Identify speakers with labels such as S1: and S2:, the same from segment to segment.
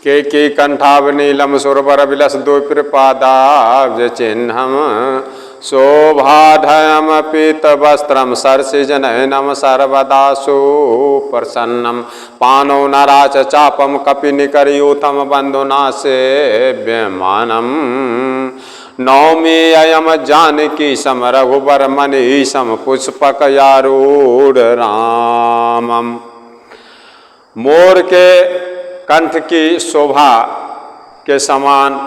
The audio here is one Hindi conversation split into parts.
S1: केकी कंठावनीलम सुरवर विलस द्विप्रपादाब्ज चिन्हम शोभाढयम पीतवस्त्रम सरसिजनयनम सर्वदा सुप्रसन्नम पानो नराच चापम कपिनिकरयूथम बंधुना सेव्यमानम नौमी अयम जानकी सम रघुबर मनीषम पुष्पक यारूढ़ रामम। मोर के कंठ की शोभा के समान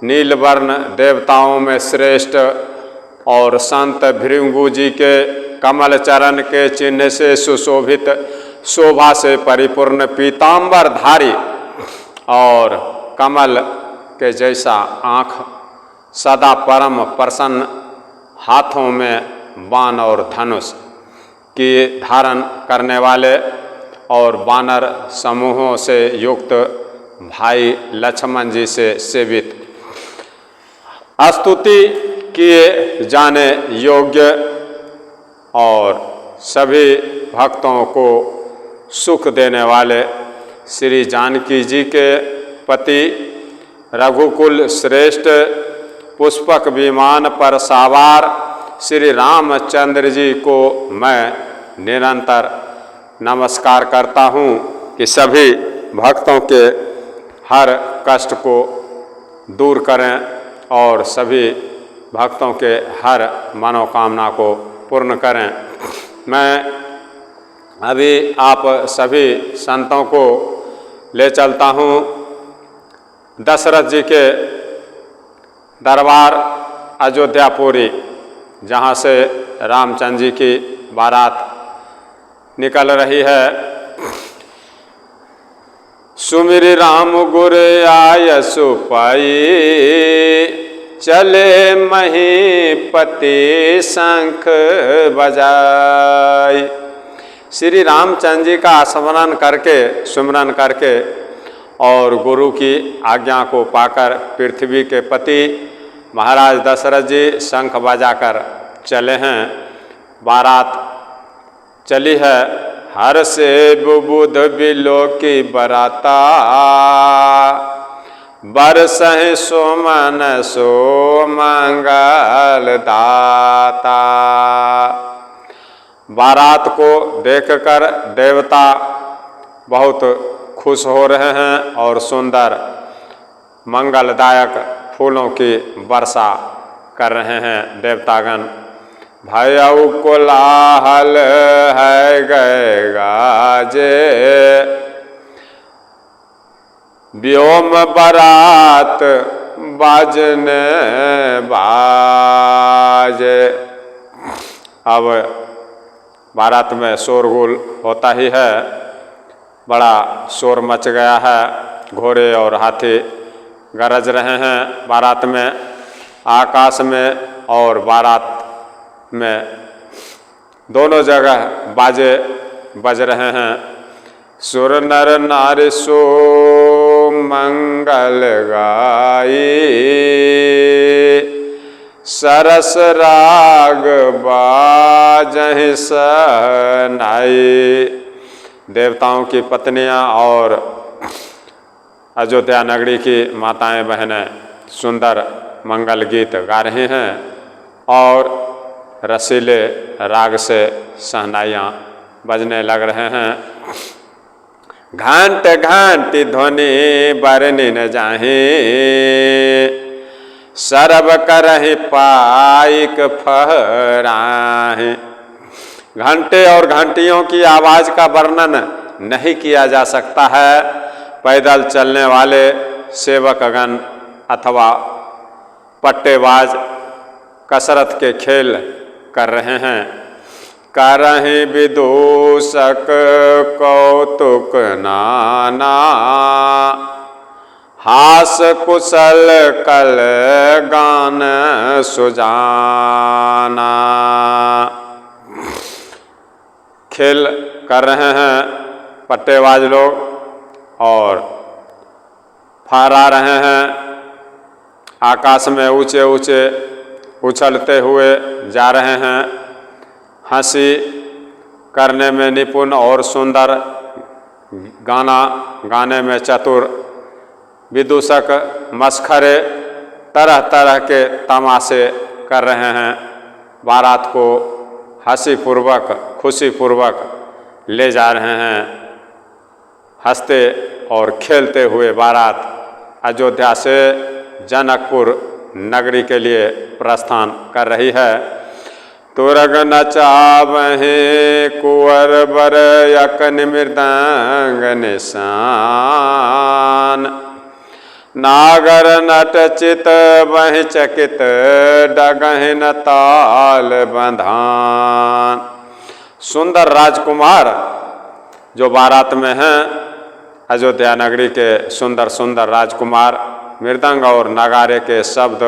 S1: नीलवर्ण देवताओं में श्रेष्ठ और संत भृंगु जी के कमल चरण के चिन्ह से सुशोभित शोभा से परिपूर्ण पीतांबर धारी और कमल के जैसा आँख सदा परम प्रसन्न हाथों में बाण और धनुष की धारण करने वाले और वानर समूहों से युक्त भाई लक्ष्मण जी से सेवित स्तुति किए जाने योग्य और सभी भक्तों को सुख देने वाले श्री जानकी जी के पति रघुकुल श्रेष्ठ पुष्पक विमान पर सवार श्री रामचंद्र जी को मैं निरंतर नमस्कार करता हूँ कि सभी भक्तों के हर कष्ट को दूर करें और सभी भक्तों के हर मनोकामना को पूर्ण करें। मैं अभी आप सभी संतों को ले चलता हूँ दशरथ जी के दरबार अयोध्यापुरी, जहाँ से रामचंद्र जी की बारात निकल रही है। सुमिर राम गुर आय सुपाई चले महीपति शंख बजाई। श्री रामचंद्र जी का सुमिरन करके और गुरु की आज्ञा को पाकर पृथ्वी के पति महाराज दशरथ जी शंख बजाकर चले हैं। बारात चली है हर से बुबुध बिलो की बराता बरसहि सोमन सो मंगल दाता। बारात को देखकर देवता बहुत खुश हो रहे हैं और सुंदर मंगलदायक फूलों की वर्षा कर रहे हैं देवतागण। भयउ कोलाहल है गए गाजे व्योम बारात बाजने बाजे। अब बारात में शोरगुल होता ही है, बड़ा शोर मच गया है। घोड़े और हाथी गरज रहे हैं बारात में, आकाश में और बारात में दोनों जगह बाजे बज रहे हैं। सुर नर नारी सो मंगल गाई सरस राग बाजहि सहनाई। देवताओं की पत्नियां और अयोध्या नगरी की माताएं बहनें सुंदर मंगल गीत गा रही हैं और रसीले राग से सहनाइयाँ बजने लग रहे हैं। घंट घंटी ध्वनि बरनी न जाहि सरब करहि पाइक फहराहि। घंटे और घंटियों की आवाज़ का वर्णन नहीं किया जा सकता है। पैदल चलने वाले सेवकगण अथवा पट्टेबाज कसरत के खेल कर रहे हैं। करहि विदूषक कौतुक नाना हास कुशल कल गान सुजाना। खेल कर रहे हैं पट्टेबाज लोग और फहरा रहे हैं। आकाश में ऊंचे ऊंचे उछलते हुए जा रहे हैं। हंसी करने में निपुण और सुंदर गाना गाने में चतुर विदूषक मस्खरे तरह तरह के तमाशे कर रहे हैं। बारात को हंसी पूर्वक खुशी पूर्वक ले जा रहे हैं। हंसते और खेलते हुए बारात अयोध्या से जनकपुर नगरी के लिए प्रस्थान कर रही है। तुरग नचावहे कुंवर बर यकन मृदंग निशान, नागर नट चित वह चकित डगहिन ताल बंधान। सुंदर राजकुमार जो बारात में हैं, अयोध्या नगरी के सुंदर सुंदर राजकुमार मृदंग और नगारे के शब्द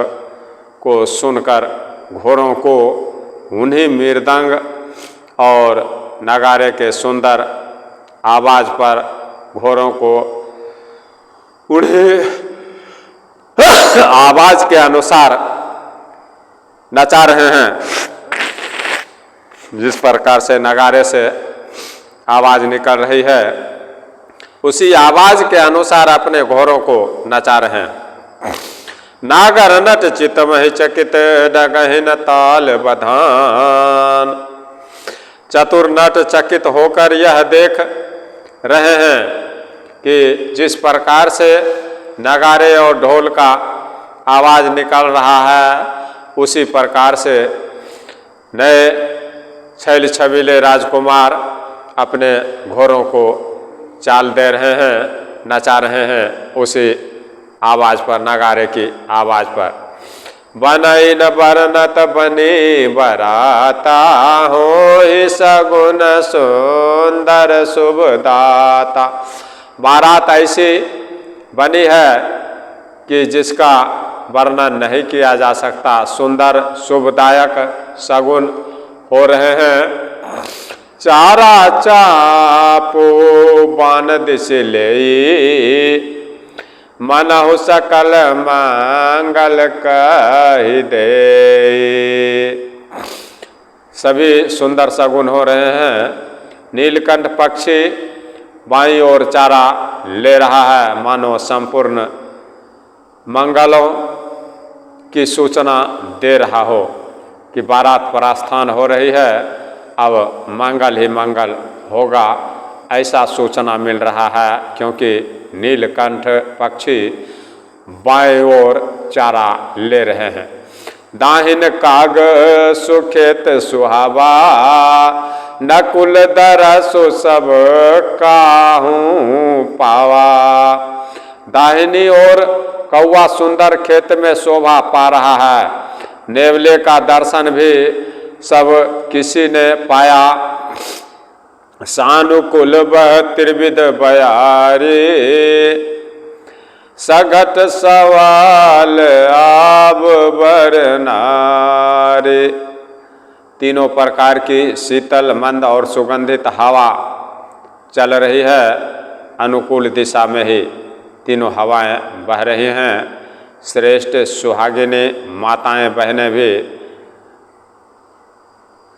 S1: को सुनकर घोड़ों को उन्हीं मृदंग और नगारे के सुंदर आवाज पर घोड़ों को उन्हीं आवाज के अनुसार नचा रहे हैं। जिस प्रकार से नगारे से आवाज निकल रही है, उसी आवाज के अनुसार अपने घोड़ों को नचा रहे हैं। नागर नट चितमहि चकित डगहिन ताल बधान। चतुर नट चकित होकर यह देख रहे हैं कि जिस प्रकार से नगारे और ढोल का आवाज निकल रहा है, उसी प्रकार से नए छैल छबीले राजकुमार अपने घोड़ों को चाल दे रहे हैं, नचा रहे हैं उसी आवाज पर, नगारे की आवाज पर। बनई न बरनत बनी बराता हो सगुन सुंदर शुभदाता। बारात ऐसी बनी है कि जिसका वर्णन नहीं किया जा सकता। सुंदर शुभदायक सगुन हो रहे हैं। चारा चापो बान दिश ले मनहु सकल मंगल कहि दे। सभी सुंदर सगुन हो रहे हैं। नीलकंठ पक्षी बाईं ओर चारा ले रहा है, मानो संपूर्ण मंगलों की सूचना दे रहा हो कि बारात प्रस्थान हो रही है, अब मंगल ही मंगल होगा, ऐसा सूचना मिल रहा है। क्योंकि नीलकंठ पक्षी बाएं ओर चारा ले रहे हैं। दाहिन काग सुखेत सुहावा, नकुल दरसु सब काहूं पावा। दाहिनी ओर कौवा सुंदर खेत में शोभा पा रहा है। नेवले का दर्शन भी सब किसी ने पाया। सानुकूल बह त्रिविध बयारे, सघट सवाल आब बरनारे। तीनों प्रकार की शीतल मंद और सुगंधित हवा चल रही है। अनुकूल दिशा में ही तीनों हवाएं बह रही हैं। श्रेष्ठ सुहागिनी माताएं बहनें भी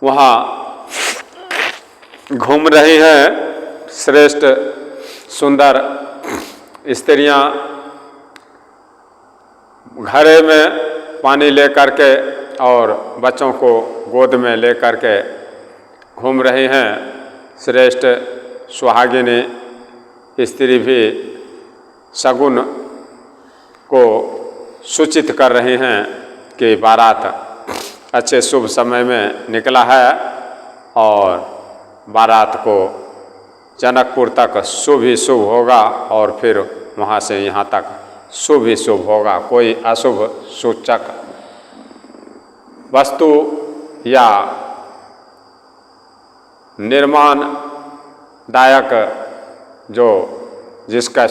S1: वहाँ घूम रही हैं। श्रेष्ठ सुंदर स्त्रियां घड़े में पानी लेकर के और बच्चों को गोद में लेकर के घूम रही हैं। श्रेष्ठ सुहागिनी स्त्री भी शगुन को सूचित कर रही हैं कि बारात अच्छे शुभ समय में निकला है और बारात को जनकपुर तक शुभ ही शुभ होगा और फिर वहाँ से यहाँ तक शुभ ही शुभ होगा। कोई अशुभ सूचक वस्तु या निर्माणदायक जो जिसका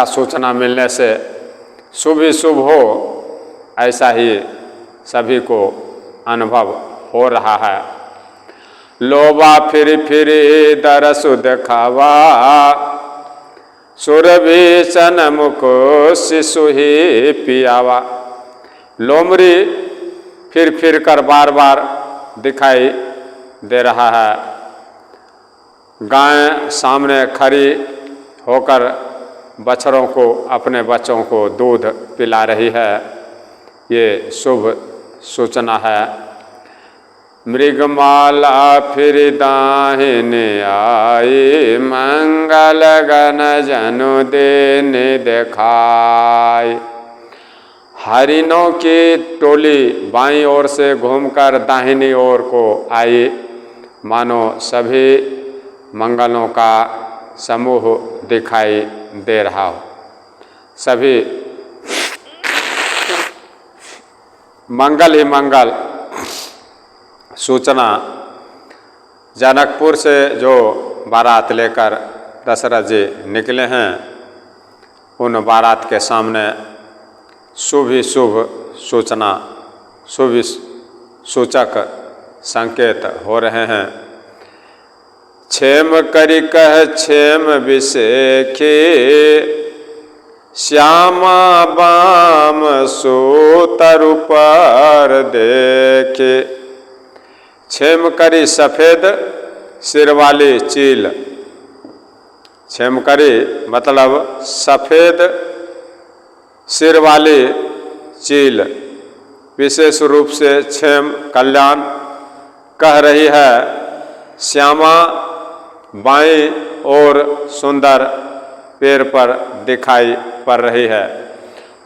S1: सूचना मिलने से शुभ ही शुभ हो, ऐसा ही सभी को अनुभव हो रहा है। लोबा फिर दरसु देखावा, सुरभीषण मुख शिशु ही पियावा। लोमड़ी फिर कर बार बार दिखाई दे रहा है। गाय सामने खड़ी होकर बछड़ों को, अपने बच्चों को दूध पिला रही है, ये शुभ सूचना है। मृगमाला फिर दाहिने आई, मंगल गण जनु देने दिखाई। हरिणों की टोली बाईं ओर से घूमकर दाहिनी ओर को आई, मानो सभी मंगलों का समूह दिखाई दे रहा हो। सभी मंगल ही मंगल सूचना। जनकपुर से जो बारात लेकर दशरथ जी निकले हैं, उन बारात के सामने शुभ ही शुभ सूचना, शुभ सूचक संकेत हो रहे हैं। क्षेम करि कह क्षेम विषेखे, श्यामा बाम सूतरु पर देखे। क्षेम करी सफ़ेद सिर वाली चील, क्षेम करी मतलब सफ़ेद सिर वाली चील, विशेष रूप से क्षेम कल्याण कह रही है। श्यामा बाईं और सुंदर पैर पर दिखाई पड़ रही है।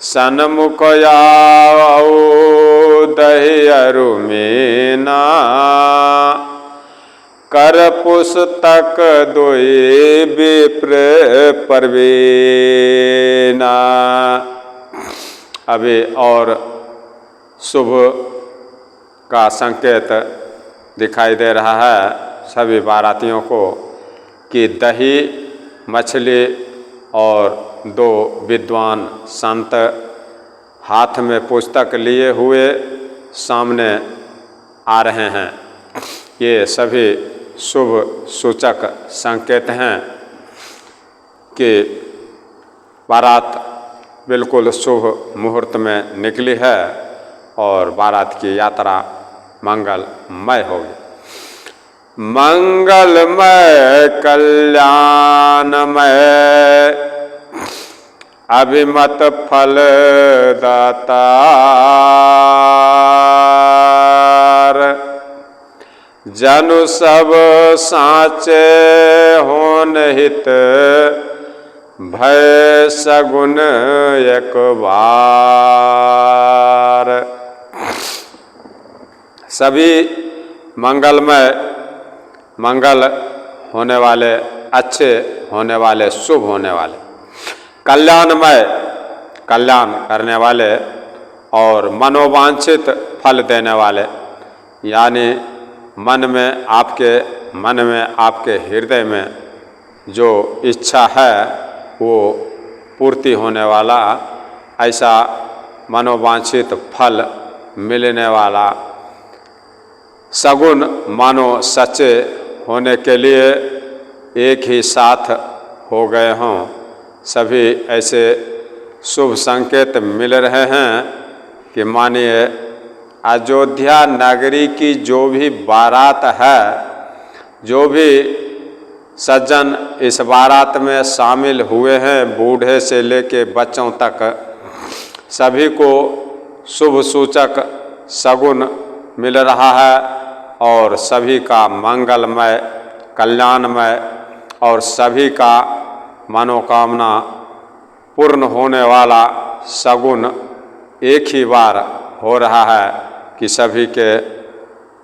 S1: सन्मुख आओ दहि अरु मीना, कर पुस्तक दोई विप्र परवीना। अभी और शुभ का संकेत दिखाई दे रहा है सभी बारातियों को कि दही, मछली और दो विद्वान संत हाथ में पुस्तक लिए हुए सामने आ रहे हैं। ये सभी शुभ सूचक संकेत हैं कि बारात बिल्कुल शुभ मुहूर्त में निकली है और बारात की यात्रा मंगलमय होगी। मंगलमय कल्याणमय अभिमत फल दातार, जनु सब साचे होन हित, भय सगुन एक बार। सभी मंगलमय, मंगल होने वाले, अच्छे होने वाले, शुभ होने वाले, कल्याणमय, कल्याण करने वाले और मनोवांछित फल देने वाले, यानी मन में, आपके हृदय में जो इच्छा है वो पूर्ति होने वाला, ऐसा मनोवांछित फल मिलने वाला, सगुन मानो सच्चे होने के लिए एक ही साथ हो गए हों, सभी ऐसे शुभ संकेत मिल रहे हैं कि मानिए अयोध्या नगरी की जो भी बारात है, जो भी सज्जन इस बारात में शामिल हुए हैं, बूढ़े से लेके बच्चों तक, सभी को शुभ सूचक सगुन मिल रहा है और सभी का मंगलमय, कल्याणमय और सभी का मनोकामना पूर्ण होने वाला सगुन एक ही बार हो रहा है कि सभी के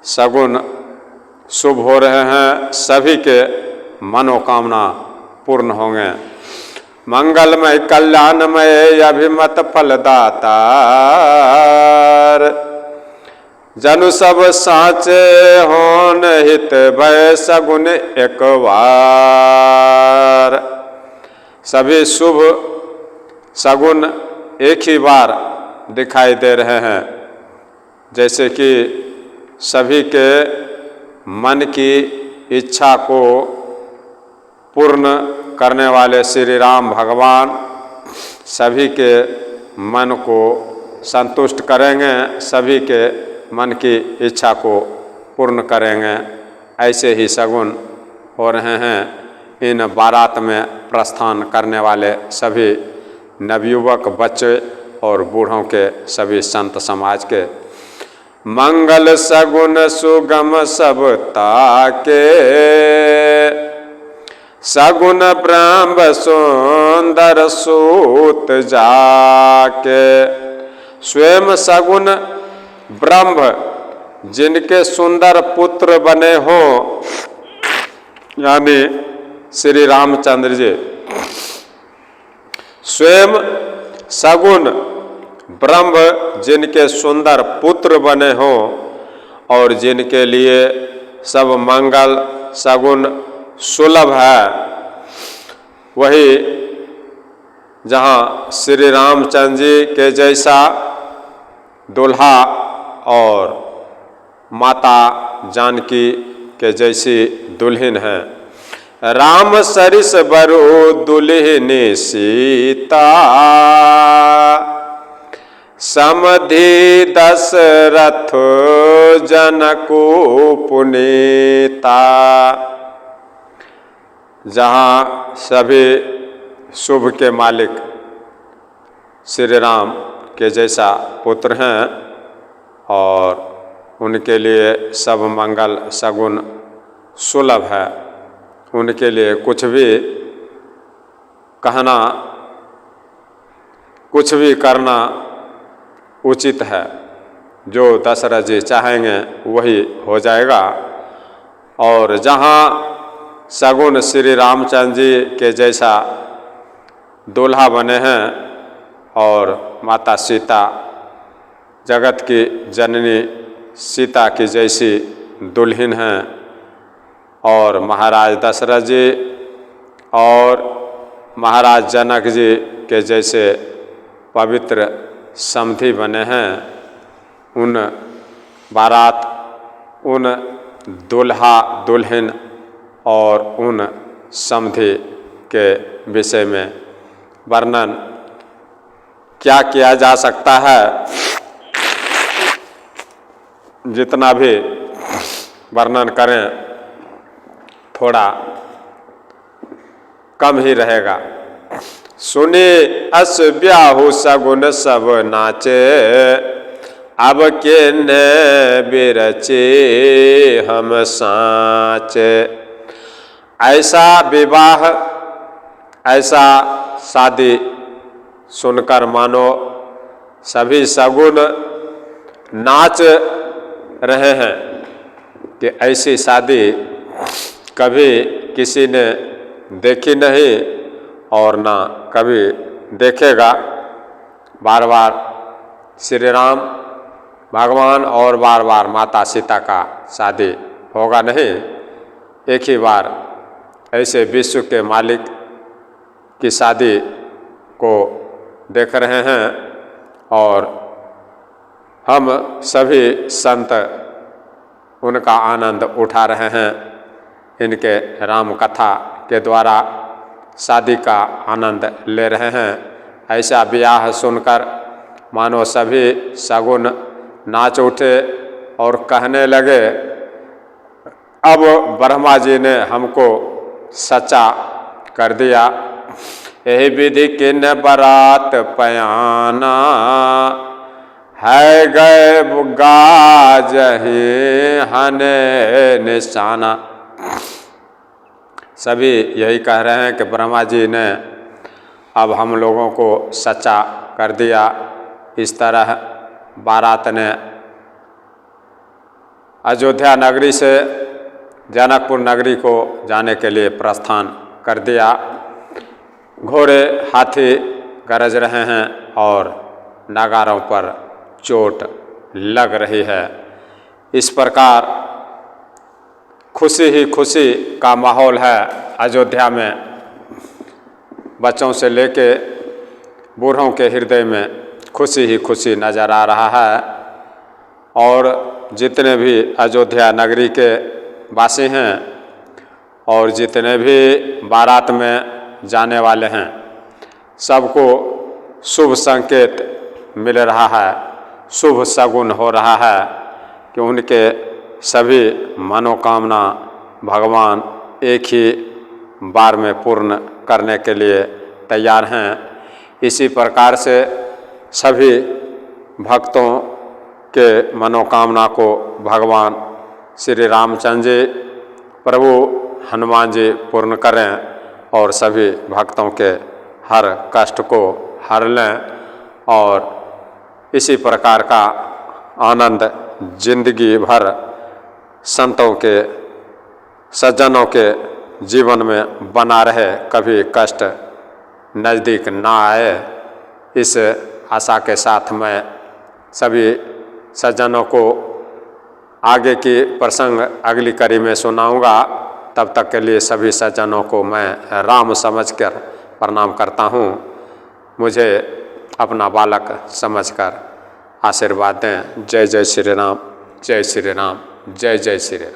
S1: सगुन शुभ हो रहे हैं, सभी के मनोकामना पूर्ण होंगे। मंगलमय कल्याणमय अभिमत फलदातार, जनु सब साचे होन हित, भय सगुन एक बार। सभी शुभ सगुन एक ही बार दिखाई दे रहे हैं, जैसे कि सभी के मन की इच्छा को पूर्ण करने वाले श्री राम भगवान सभी के मन को संतुष्ट करेंगे, सभी के मन की इच्छा को पूर्ण करेंगे। ऐसे ही सगुन हो रहे हैं इन बारात में प्रस्थान करने वाले सभी नवयुवक, बच्चे और बूढ़ों के सभी संत समाज के मंगल सगुन सुगम सब ताके, सगुन ब्रह्म सुंदर सूत जाके। स्वयं सगुन ब्रह्म जिनके सुंदर पुत्र बने हों, यानी श्री रामचंद्र जी, स्वयं सगुन ब्रह्म जिनके सुंदर पुत्र बने हों और जिनके लिए सब मंगल सगुन सुलभ है, वही जहाँ श्री रामचंद्र जी के जैसा दुल्हा और माता जानकी के जैसी दुल्हन है। राम सरिस बरु दुल्हनी सीता, समधि दशरथ जनकु पुनीता। जहाँ सभी शुभ के मालिक श्री राम के जैसा पुत्र हैं और उनके लिए सब मंगल सगुन सुलभ है, उनके लिए कुछ भी कहना, कुछ भी करना उचित है। जो दशरथ जी चाहेंगे वही हो जाएगा। और जहाँ सगुन श्री रामचंद्र जी के जैसा दूल्हा बने हैं और माता सीता जगत की जननी सीता की जैसी दुल्हन हैं और महाराज दशरथ जी और महाराज जनक जी के जैसे पवित्र समधि बने हैं, उन बारात, उन दुल्हा दुल्हन और उन समधि के विषय में वर्णन क्या किया जा सकता है। जितना भी वर्णन करें थोड़ा कम ही रहेगा। सुने अस ब्याहु सगुन सब नाचे, अब के न बिरचे हम साचे। ऐसा विवाह, ऐसा शादी सुनकर मानो सभी सगुन नाच रहे हैं कि ऐसी शादी कभी किसी ने देखी नहीं और ना कभी देखेगा। बार बार श्री राम भगवान और बार बार माता सीता का शादी होगा नहीं, एक ही बार ऐसे विश्व के मालिक की शादी को देख रहे हैं और हम सभी संत उनका आनंद उठा रहे हैं। इनके राम कथा के द्वारा शादी का आनंद ले रहे हैं। ऐसा ब्याह सुनकर मानो सभी सगुन नाच उठे और कहने लगे, अब ब्रह्मा जी ने हमको सच्चा कर दिया। यही विधि किन बरात पयाना, है गए गाजहि हने निशाना। सभी यही कह रहे हैं कि ब्रह्मा जी ने अब हम लोगों को सच्चा कर दिया। इस तरह बारात ने अयोध्या नगरी से जनकपुर नगरी को जाने के लिए प्रस्थान कर दिया। घोड़े हाथी गरज रहे हैं और नगारों पर चोट लग रही है। इस प्रकार खुशी ही खुशी का माहौल है अयोध्या में। बच्चों से लेके बूढ़ों के हृदय में खुशी ही खुशी नज़र आ रहा है। और जितने भी अयोध्या नगरी के वासी हैं और जितने भी बारात में जाने वाले हैं, सबको शुभ संकेत मिल रहा है, शुभ शगुन हो रहा है कि उनके सभी मनोकामना भगवान एक ही बार में पूर्ण करने के लिए तैयार हैं। इसी प्रकार से सभी भक्तों के मनोकामना को भगवान श्री रामचंद्र जी, प्रभु हनुमान जी पूर्ण करें और सभी भक्तों के हर कष्ट को हर लें और इसी प्रकार का आनंद जिंदगी भर संतों के सज्जनों के जीवन में बना रहे, कभी कष्ट नज़दीक ना आए। इस आशा के साथ मैं सभी सज्जनों को आगे की प्रसंग अगली कड़ी में सुनाऊंगा। तब तक के लिए सभी सज्जनों को मैं राम समझकर प्रणाम करता हूँ। मुझे अपना बालक समझकर आशीर्वाद दें। जय जय श्री राम, जय श्री राम, जय जय श्री राम।